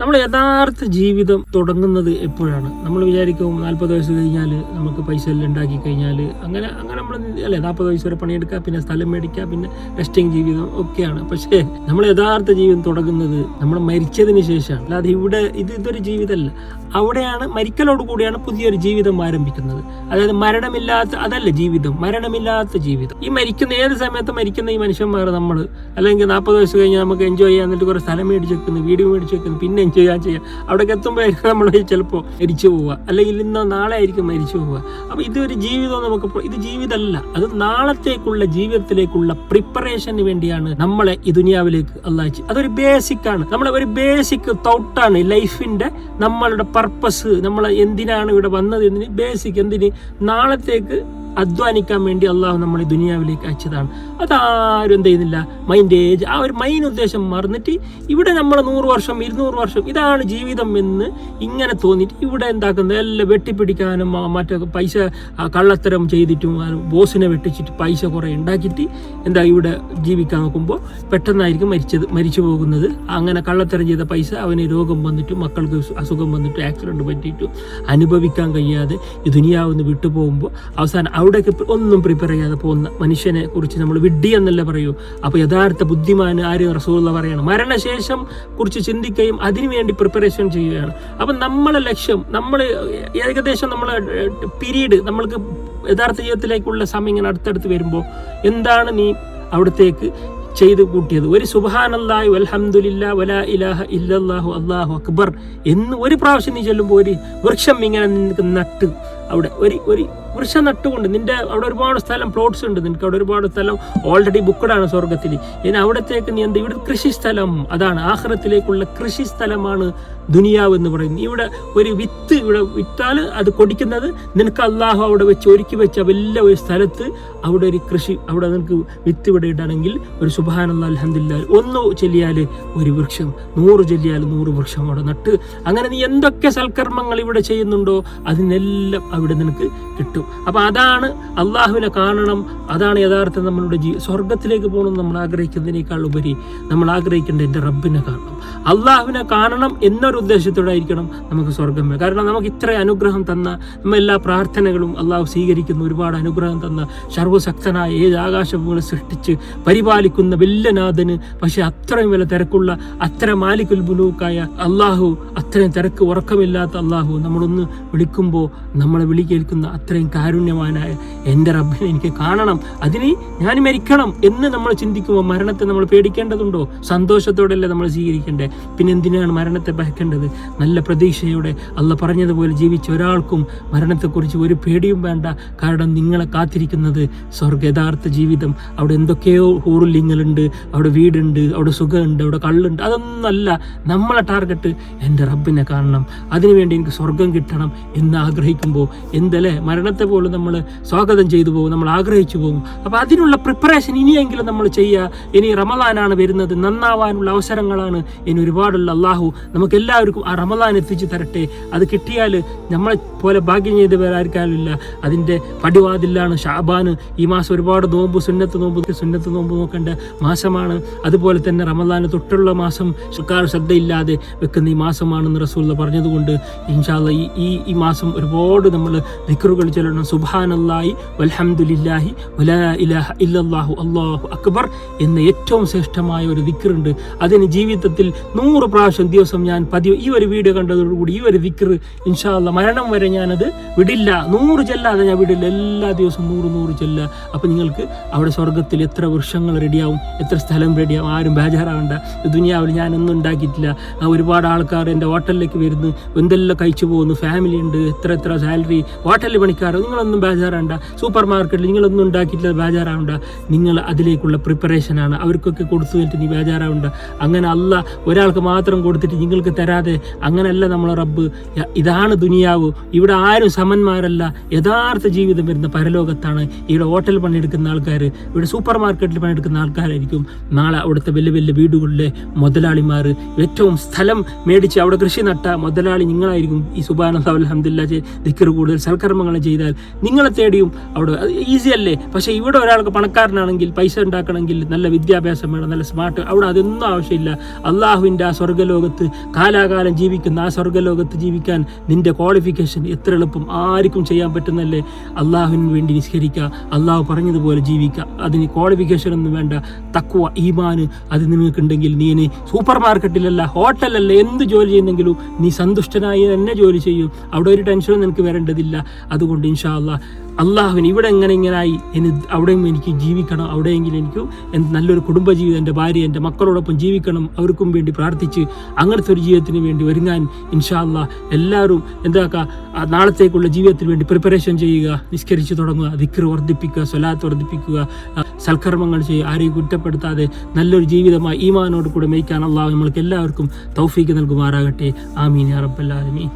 നമ്മൾ യഥാർത്ഥ ജീവിതം തുടങ്ങുന്നത് എപ്പോഴാണ്? നമ്മൾ വിചാരിക്കും 40 വയസ്സ് കഴിഞ്ഞാൽ നമുക്ക് പൈസ എല്ലാം ഉണ്ടാക്കി കഴിഞ്ഞാൽ അങ്ങനെ നമ്മൾ അല്ലേ 40 വയസ്സ് വരെ പണിയെടുക്കുക, പിന്നെ സ്ഥലം മേടിക്കുക, പിന്നെ ടെസ്റ്റിംഗ് ജീവിതം ഒക്കെയാണ്. പക്ഷേ നമ്മൾ യഥാർത്ഥ ജീവിതം തുടങ്ങുന്നത് നമ്മൾ മരിച്ചതിന് ശേഷമാണ്. അല്ലാതെ ഇതൊരു ജീവിതമല്ല. അവിടെയാണ് മരിക്കലോട് കൂടിയാണ് പുതിയൊരു ജീവിതം ആരംഭിക്കുന്നത്. അതായത് അതല്ല ജീവിതം, മരണമില്ലാത്ത ജീവിതം. ഈ മരിക്കുന്ന ഏത് സമയത്ത് മരിക്കുന്ന ഈ മനുഷ്യന്മാർ നമ്മൾ അല്ലെങ്കിൽ 40 വയസ്സ് കഴിഞ്ഞാൽ നമുക്ക് എൻജോയ് ചെയ്യാൻ എന്നിട്ട് കുറേ സ്ഥലം മേടിച്ച് വെക്കുന്നു, വീഡിയോ മേടിച്ച് വെക്കുന്നു, പിന്നെ എൻജോയ് ചെയ്യാം. അവിടേക്ക് എത്തുമ്പോഴായിരിക്കും നമ്മൾ ചിലപ്പോൾ മരിച്ചു പോവുക, അല്ലെങ്കിൽ ഇന്നോ നാളെ ആയിരിക്കും മരിച്ചു പോവുക. അപ്പോൾ ഇതൊരു ജീവിതം ഇത് ജീവിതമല്ല, അത് നാളത്തേക്കുള്ള ജീവിതത്തിലേക്കുള്ള പ്രിപ്പറേഷന് വേണ്ടിയാണ് നമ്മളെ ഈ ദുനിയാവിലേക്ക് അള്ളാഹ്. അതൊരു ബേസിക്കാണ്, നമ്മളെ ഒരു ബേസിക് തോട്ടാണ് ലൈഫിന്റെ, നമ്മളുടെ പർപ്പസ്, നമ്മൾ എന്തിനാണ് ഇവിടെ വന്നത് എന്നതിന് ബേസിക്, എന്തിന് നാളത്തേക്ക് അധ്വാനിക്കാൻ വേണ്ടി അള്ളാഹു നമ്മളെ ദുനിയാവിലേക്ക് അയച്ചതാണ്. അതാരും എന്ത് ചെയ്യുന്നില്ല, ആ ഒരു മൈൻ ഉദ്ദേശം മറന്നിട്ട് ഇവിടെ നമ്മൾ 100 വർഷം 200 വർഷം ഇതാണ് ജീവിതം എന്ന് ഇങ്ങനെ തോന്നിയിട്ട് ഇവിടെ എന്താക്കുന്നത് എല്ലാം വെട്ടിപ്പിടിക്കാനും മറ്റേ പൈസ കള്ളത്തരം ചെയ്തിട്ടും ബോസിനെ വെട്ടിച്ചിട്ട് പൈസ കുറേ ഉണ്ടാക്കിയിട്ട് ഇവിടെ ജീവിക്കാൻ നോക്കുമ്പോൾ പെട്ടെന്നായിരിക്കും മരിച്ചു പോകുന്നത്. അങ്ങനെ കള്ളത്തരം ചെയ്ത പൈസ അവന് രോഗം വന്നിട്ട്, മക്കൾക്ക് അസുഖം വന്നിട്ട്, ആക്സിഡന്റ് പറ്റിയിട്ടും അനുഭവിക്കാൻ കഴിയാതെ ഈ ദുനിയാവിന്ന് വിട്ടുപോകുമ്പോൾ അവസാനം അവിടേക്ക് ഒന്നും പ്രിപ്പയർ ചെയ്യാതെ പോകുന്ന മനുഷ്യനെ കുറിച്ച് നമ്മൾ വിഡ്ഢി എന്നല്ലേ പറയൂ. അപ്പോൾ യഥാർത്ഥ ബുദ്ധിമാന് ആര് റസൂലുള്ള പറയാണ്, മരണശേഷം കുറിച്ച് ചിന്തിക്കുകയും അതിനുവേണ്ടി പ്രിപ്പറേഷൻ ചെയ്യുകയാണ്. അപ്പം നമ്മളെ ലക്ഷ്യം, നമ്മൾ ഏകദേശം നമ്മളെ പീരീഡ്, നമ്മൾക്ക് യഥാർത്ഥ ജീവിതത്തിലേക്കുള്ള സമയം ഇങ്ങനെ അടുത്തടുത്ത് വരുമ്പോൾ എന്താണ് നീ അവിടത്തേക്ക് ചെയ്ത് കൂട്ടിയത്? ഒരു സുബ്ഹാനല്ലാഹി വൽഹംദുലില്ലാഹി വലാ ഇലാഹ ഇല്ലല്ലാഹു അല്ലാഹു അക്ബർ എന്ന് ഒരു പ്രാവശ്യം നീ ചൊല്ലുമ്പോൾ ഒരു വൃക്ഷം ഇങ്ങനെ നിനക്ക് നട്ട്, അവിടെ ഒരു വൃക്ഷം നട്ടുകൊണ്ട് നിന്റെ അവിടെ ഒരുപാട് സ്ഥലം പ്ലോട്ട്സ് ഉണ്ട്, നിനക്ക് അവിടെ ഒരുപാട് സ്ഥലം ഓൾറെഡി ബുക്കഡാണ് സ്വർഗത്തിൽ. ഇനി അവിടത്തേക്ക് നീ ഇവിടെ കൃഷി സ്ഥലം, അതാണ് ആഖിറത്തിലേക്കുള്ള കൃഷി സ്ഥലമാണ് ദുനിയാവ് എന്ന് പറയുന്നത്. ഇവിടെ ഒരു വിത്ത് ഇവിടെ വിറ്റാൽ അത് കൊടിക്കുന്നത് നിനക്ക് അള്ളാഹു അവിടെ വെച്ച് ഒരുക്കി വെച്ച വലിയ ഒരു സ്ഥലത്ത് അവിടെ ഒരു കൃഷി, അവിടെ നിനക്ക് വിത്ത് ഇവിടെ ഇടാണെങ്കിൽ ഒരു സുബ്ഹാനല്ലാഹി അൽഹംദുലില്ലാഹി 1 ചൊല്ലിയാൽ ഒരു വൃക്ഷം, 100 ചൊല്ലിയാൽ 100 വൃക്ഷം അവിടെ നട്ട്. അങ്ങനെ നീ എന്തൊക്കെ സൽക്കർമ്മങ്ങൾ ഇവിടെ ചെയ്യുന്നുണ്ടോ അതിനെല്ലാം അവിടെ നിനക്ക് കിട്ടും. അപ്പൊ അതാണ് അള്ളാഹുവിനെ കാണണം, അതാണ് യഥാർത്ഥം നമ്മളുടെ സ്വർഗത്തിലേക്ക് പോകണം നമ്മൾ ആഗ്രഹിക്കുന്നതിനേക്കാൾ ഉപരി നമ്മൾ ആഗ്രഹിക്കേണ്ട എൻ്റെ റബ്ബിനെ കാണണം, അള്ളാഹുവിനെ കാണണം എന്നൊരു ഉദ്ദേശത്തോടെ ആയിരിക്കണം നമുക്ക് സ്വർഗം. കാരണം നമുക്ക് ഇത്ര അനുഗ്രഹം തന്ന, നമ്മ എല്ലാ പ്രാർത്ഥനകളും അള്ളാഹു സ്വീകരിക്കുന്ന, ഒരുപാട് അനുഗ്രഹം തന്ന സർവ്വശക്തനായ ഏത് ആകാശഭൂമികളെ സൃഷ്ടിച്ച് പരിപാലിക്കുന്ന വല്യനാഥന്, പക്ഷെ അത്രയും വില തിരക്കുള്ള, അത്ര മാലിക്കുൽ മുലൂക്കായ അള്ളാഹു, അത്രയും തിരക്ക് ഉറക്കമില്ലാത്ത അള്ളാഹു നമ്മളൊന്ന് വിളിക്കുമ്പോൾ നമ്മളെ വിളി കേൾക്കുന്ന അത്രയും കാരുണ്യവാനായ എൻ്റെ റബ്ബിനെ എനിക്ക് കാണണം, അതിന് ഞാൻ മരിക്കണം എന്ന് നമ്മൾ ചിന്തിക്കുമ്പോൾ മരണത്തെ നമ്മൾ പേടിക്കേണ്ടതുണ്ടോ? സന്തോഷത്തോടെയല്ലേ നമ്മൾ സ്വീകരിക്കേണ്ടേ? പിന്നെ എന്തിനാണ് മരണത്തെ ഭയക്കേണ്ടത്? നല്ല പ്രതീക്ഷയോടെ അള്ളാഹ് പറഞ്ഞതുപോലെ ജീവിച്ച ഒരാൾക്കും മരണത്തെക്കുറിച്ച് ഒരു പേടിയും വേണ്ട. കാരണം നിങ്ങളെ കാത്തിരിക്കുന്നത് യഥാർത്ഥ ജീവിതം. അവിടെ എന്തൊക്കെയോ ഹൂറുല്യങ്ങളുണ്ട്, അവിടെ വീടുണ്ട്, അവിടെ സുഖമുണ്ട്, അവിടെ കള്ളുണ്ട്, അതൊന്നല്ല നമ്മളെ ടാർഗറ്റ്. എൻ്റെ റബ്ബിനെ കാണണം, അതിനുവേണ്ടി എനിക്ക് സ്വർഗം കിട്ടണം എന്ന് ആഗ്രഹിക്കുമ്പോൾ എന്തല്ലേ മരണത്തെ പോലും നമ്മൾ സ്വാഗതം ചെയ്തു പോകും, നമ്മൾ ആഗ്രഹിച്ചു പോകും. അപ്പോൾ അതിനുള്ള പ്രിപ്പറേഷൻ ഇനിയെങ്കിലും നമ്മൾ ചെയ്യുക. ഇനി റമദാനാണ് വരുന്നത്, നന്നാവാനുള്ള അവസരങ്ങളാണ് ഇനി ഒരുപാടുള്ള. അള്ളാഹു നമുക്ക് എല്ലാവർക്കും ആ റമദാൻ എത്തിച്ചു തരട്ടെ. അത് കിട്ടിയാൽ നമ്മളെ പോലെ ഭാഗ്യം ചെയ്തവരായിരിക്കാനില്ല. അതിൻ്റെ പടിവാതിലാണ് ഷാബാന്. ഈ മാസം ഒരുപാട് നോമ്പ്, സുന്നത്ത് നോമ്പ് നോക്കേണ്ട മാസമാണ്. അതുപോലെ തന്നെ റമദാന് തൊട്ടുള്ള മാസം ശ്രദ്ധയില്ലാതെ വെക്കുന്ന ഈ മാസമാണെന്ന് റസൂൽ പറഞ്ഞതുകൊണ്ട് ഇൻഷാ അല്ലാഹ് ഈ മാസം ഒരുപാട് നമ്മൾ ദിക്റുകൾ ചൊല്ലണം. സുബ്ഹാനല്ലാഹി വൽഹംദുലില്ലാഹി വലാ ഇലാഹ ഇല്ലല്ലാഹു അല്ലാഹു അക്ബർ എന്ന ഏറ്റവും ശ്രേഷ്ഠമായ ഒരു ദിക്റുണ്ട്. അതിന് ജീവിതത്തിൽ 100 പ്രാവശ്യം ദിവസം ഞാൻ പതിവ് ഈ ഒരു വീഡിയോ കണ്ടതോടുകൂടി ഈ ഒരു ദിക്റ് ഇൻഷാ അല്ലാഹ് മരണം വരെ ഞാനത് വിടില്ല. 100 ചെല്ലാതെ ഞാൻ വിടില്ല. എല്ലാ ദിവസവും 100 ചെല്ലുക. അപ്പം നിങ്ങൾക്ക് അവിടെ സ്വർഗത്തിൽ എത്ര വൃക്ഷങ്ങൾ റെഡിയാവും, എത്ര സ്ഥലം റെഡിയാവും. ആരും ബേജാറാവണ്ട. ദുനിയാവിൽ ഞാനൊന്നും ഉണ്ടാക്കിയിട്ടില്ല. ഒരുപാട് ആൾക്കാർ എൻ്റെ ഹോട്ടലിലേക്ക് വരുന്നു, എന്തെല്ലാം കഴിച്ചു പോകുന്നു, ഫാമിലി ഉണ്ട്, എത്ര സാലറി, ഹോട്ടലിൽ പണിക്കാർ, നിങ്ങളൊന്നും ബേജാറാവണ്ട. സൂപ്പർ മാർക്കറ്റിൽ നിങ്ങളൊന്നും ഉണ്ടാക്കിയിട്ടില്ല, ബേജാറാവണ്ട. നിങ്ങൾ അതിലേക്കുള്ള പ്രിപ്പറേഷനാണ്. അവർക്കൊക്കെ കൊടുത്തു കഴിഞ്ഞിട്ട് നീ ബേജാറാവണ്ട. അങ്ങനെ അല്ല ഒരാൾക്ക് മാത്രം കൊടുത്തിട്ട് നിങ്ങൾക്ക് തരാതെ, അങ്ങനെയല്ല നമ്മളെ റബ്ബ്. ഇതാണ് ദുനിയാവ്. ഇവിടെ ആരും സമന്മാരല്ല. യഥാർത്ഥ ജീവിതം വരുന്ന പരലോകത്താണ്. ഇവിടെ ഹോട്ടൽ പണിയെടുക്കുന്ന ആൾക്കാർ, ഇവിടെ സൂപ്പർ മാർക്കറ്റിൽ പണിയെടുക്കുന്ന ആൾക്കാരായിരിക്കും നാളെ അവിടുത്തെ വലിയ വലിയ വീടുകളിലെ മുതലാളിമാർ. ഏറ്റവും സ്ഥലം മേടിച്ച് അവിടെ കൃഷി നട്ട മുതലാളി നിങ്ങളായിരിക്കും. ഈ സുബ്ഹാനല്ലാഹി അൽഹംദുലില്ലാഹി ദിക്ർ കൂടുതൽ സൽക്കർമ്മങ്ങൾ ചെയ്താൽ നിങ്ങളെ തേടിയും അവിടെ ഈസി അല്ലേ. പക്ഷേ ഇവിടെ ഒരാൾക്ക് പണക്കാരനാണെങ്കിൽ പൈസ ഉണ്ടാക്കണമെങ്കിൽ നല്ല വിദ്യാഭ്യാസം വേണം, നല്ല സ്മാർട്ട്. അവിടെ അതൊന്നും ആവശ്യമില്ല. അള്ളാഹുവിൻ്റെ ആ സ്വർഗ്ഗലോകത്ത് കാലാകാലം ജീവിക്കുന്ന ആ സ്വർഗ്ഗലോകത്ത് ജീവിക്കാൻ നിൻ്റെ ക്വാളിഫിക്കേഷൻ എത്ര എളുപ്പം, ആർക്കും ചെയ്യാൻ പറ്റുന്നല്ലേ. അള്ളാഹുവിന് വേണ്ടി നിസ്കരിക്കുക, അള്ളാഹു പറഞ്ഞതുപോലെ ജീവിക്കുക. അതിന് ക്വാളിഫിക്കേഷൻ ഒന്നും വേണ്ട. തഖ്വ, ഈമാന് അത് നിനക്കുണ്ടെങ്കിൽ നീ സൂപ്പർ മാർക്കറ്റിലല്ല, ഹോട്ടലല്ല, എന്ത് ജോലി ചെയ്യുന്നെങ്കിലും നീ സന്തുഷ്ടനായി തന്നെ ജോലി ചെയ്യും. അവിടെ ഒരു ടെൻഷനും നിനക്ക് വരേണ്ടതില്ല. അതുകൊണ്ട് ഇൻഷാ അല്ലാഹ് അള്ളാഹുവിന് ഇവിടെ ഇങ്ങനെയായി അവിടെയും എനിക്ക് ജീവിക്കണം, അവിടെയെങ്കിലും എനിക്ക് നല്ലൊരു കുടുംബജീവിതം, എൻ്റെ ഭാര്യ എൻ്റെ മക്കളോടൊപ്പം ജീവിക്കണം, അവർക്കും വേണ്ടി പ്രാർത്ഥിച്ച് അങ്ങനത്തെ ഒരു ജീവിതത്തിന് വേണ്ടി ഒരുങ്ങാൻ ഇൻഷാ അല്ലാഹ് എല്ലാവരും എന്താക്കുക, നാളത്തേക്കുള്ള ജീവിതത്തിന് വേണ്ടി പ്രിപ്പറേഷൻ ചെയ്യുക. നിസ്കരിച്ച് തുടങ്ങുക, ദിക്ർ വർദ്ധിപ്പിക്കുക, സ്വലാത്ത് വർദ്ധിപ്പിക്കുക, സൽക്കർമ്മങ്ങൾ ചെയ്യുക. ആരെയും കുറ്റപ്പെടുത്താതെ നല്ലൊരു ജീവിതമായി ഈമാനോട് കൂടെ മേയ്ക്കാൻ അള്ളാഹു നമ്മൾക്ക് എല്ലാവർക്കും തൗഫീക്ക് നൽകുമാറാകട്ടെ. ആമീൻ യാ റബ്ബൽ ആലമീൻ.